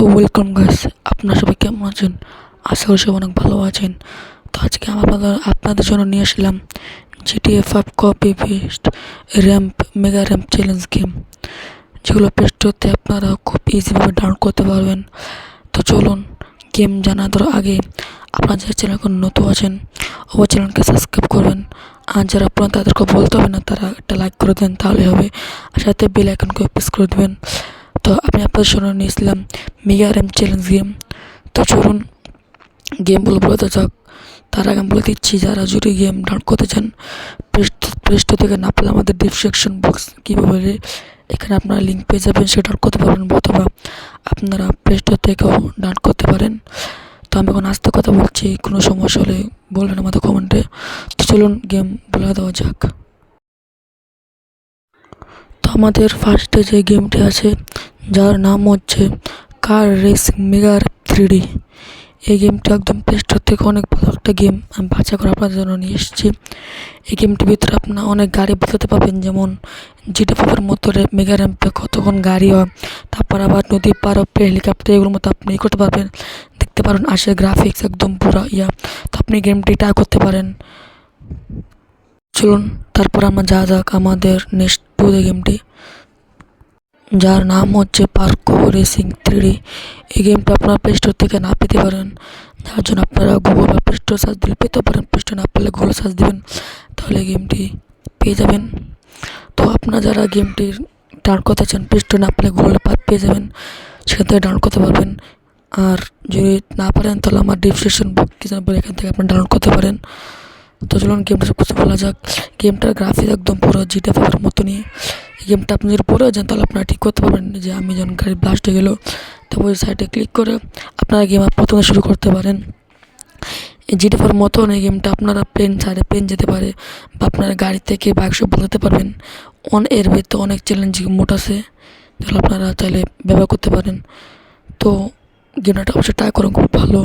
তো welcome guys, আপনারা সবাই কেমন আছেন? আশা করি সবাই অনেক ভালো আছেন। তো আজকে আপনাদের জন্য নিয়ে আসলাম GTA 5 copy paste ramp mega ramp challenge game, যেগুলো প্লে স্টোরতে আপনারা খুব ইজিভাবে ডাউনলোড করতে পারবেন। তো চলুন, গেম জানা দেওয়ার আগে আপনারা যে চ্যানেল এখন নতুন আছেন ওই চ্যানেলকে সাবস্ক্রাইব করবেন, আর যারা আপনারা তাদেরকে বলতে হবে না, তারা একটা লাইক করে দেন, তাহলে হবে। আর সাথে বেল আইকনকে প্রেস করে দেবেন। তো আমি আপনাদের সঙ্গে নিয়েছিলাম মেগা র্যাম চ্যালেঞ্জ গেম। তো চলুন গেমগুলো বলতে যাক। তার আগে আমি বলে দিচ্ছি, যারা যদি গেম ডাউনলোড করতে চান প্লে স্টোর থেকে না পেলে আমাদের ডিসক্রিপশন বক্স কীভাবে এখানে আপনারা লিঙ্ক পেয়ে যাবেন, সেটা ডাউনলোড করতে পারবেন, অথবা আপনারা প্লে স্টোর থেকেও ডাউনলোড করতে পারেন। তো আমি এখন আস্তে কথা বলছি, কোনো সমস্যা হলে বলবেন আমাদের কমেন্টে। তো চলুন গেম বলে দেওয়া যাক। তো আমাদের ফার্স্টে যে গেমটি আছে, যার নাম হচ্ছে কার রেসিং মেগা 3D। এই গেমটা একদম প্লে স্টোর থেকে অনেক ভালো একটা গেম আমি বাছা করে আপনাদের জন্য নিয়ে এসেছি। এই গেমটির ভিতরে আপনার অনেক গাড়ি বসাতে পারবেন, যেমন GTA 5-এর মতো মেগা র্যাম্পে কতক্ষণ গাড়ি হয়, তারপর আবার নদী পার হেলিকপ্টার, এগুলোর মতো আপনি করতে পারবেন। দেখতে পারেন আসে গ্রাফিক্স একদম পুরো তো আপনি গেমটি ট্রাই করতে পারেন। চলুন তারপর আমরা যাক আমাদের নেক্সট টু দ্য গেমটি, যার নাম হচ্ছে পার্কো রেসিং 3D। এই গেমটা আপনারা প্লে স্টোর থেকে না পেতে পারেন, যার জন্য আপনারা গুগল বা প্লে স্টোর সার্চ দিলে পেতে পারেন। প্লে স্টোর না পেলে গুগল সার্চ দেবেন, তাহলে গেমটি পেয়ে যাবেন। তো আপনারা যারা গেমটির ডাউনলোড করতে চান, প্লে স্টোর না পেলে গুগলে পেয়ে যাবেন, সেখান থেকে ডাউনলোড করতে পারবেন। আর যদি না পারেন তাহলে আমার ডিসক্রিপশন বক্স এখান থেকে আপনি ডাউনলোড করতে পারেন। তো চলুন গেমটা সব কিছু বলা যাক। গেমটার গ্রাফিক্স একদম পুরো GTA 5-এর মতো নিয়ে। এই গেমটা আপনি যদি পড়ে যান তাহলে আপনারা ঠিক করতে পারবেন, যে আমি যখন গাড়ি ব্লাস্ট হয়ে গেলো, তারপর ওই সাইডে ক্লিক করে আপনারা গেম প্রথমে শুরু করতে পারেন। এই GTA 4-এর মতন এই গেমটা আপনারা প্লেন সাইডে প্লেন যেতে পারে, বা আপনারা গাড়ি থেকে বাইক সব বদলাতে পারবেন। এর ভিতরে অনেক চ্যালেঞ্জিং মোড আছে, তাহলে আপনারা চাইলে ব্যবহার করতে পারেন। তো গেমটা অবশ্যই ট্রাই করুন, খুব ভালো।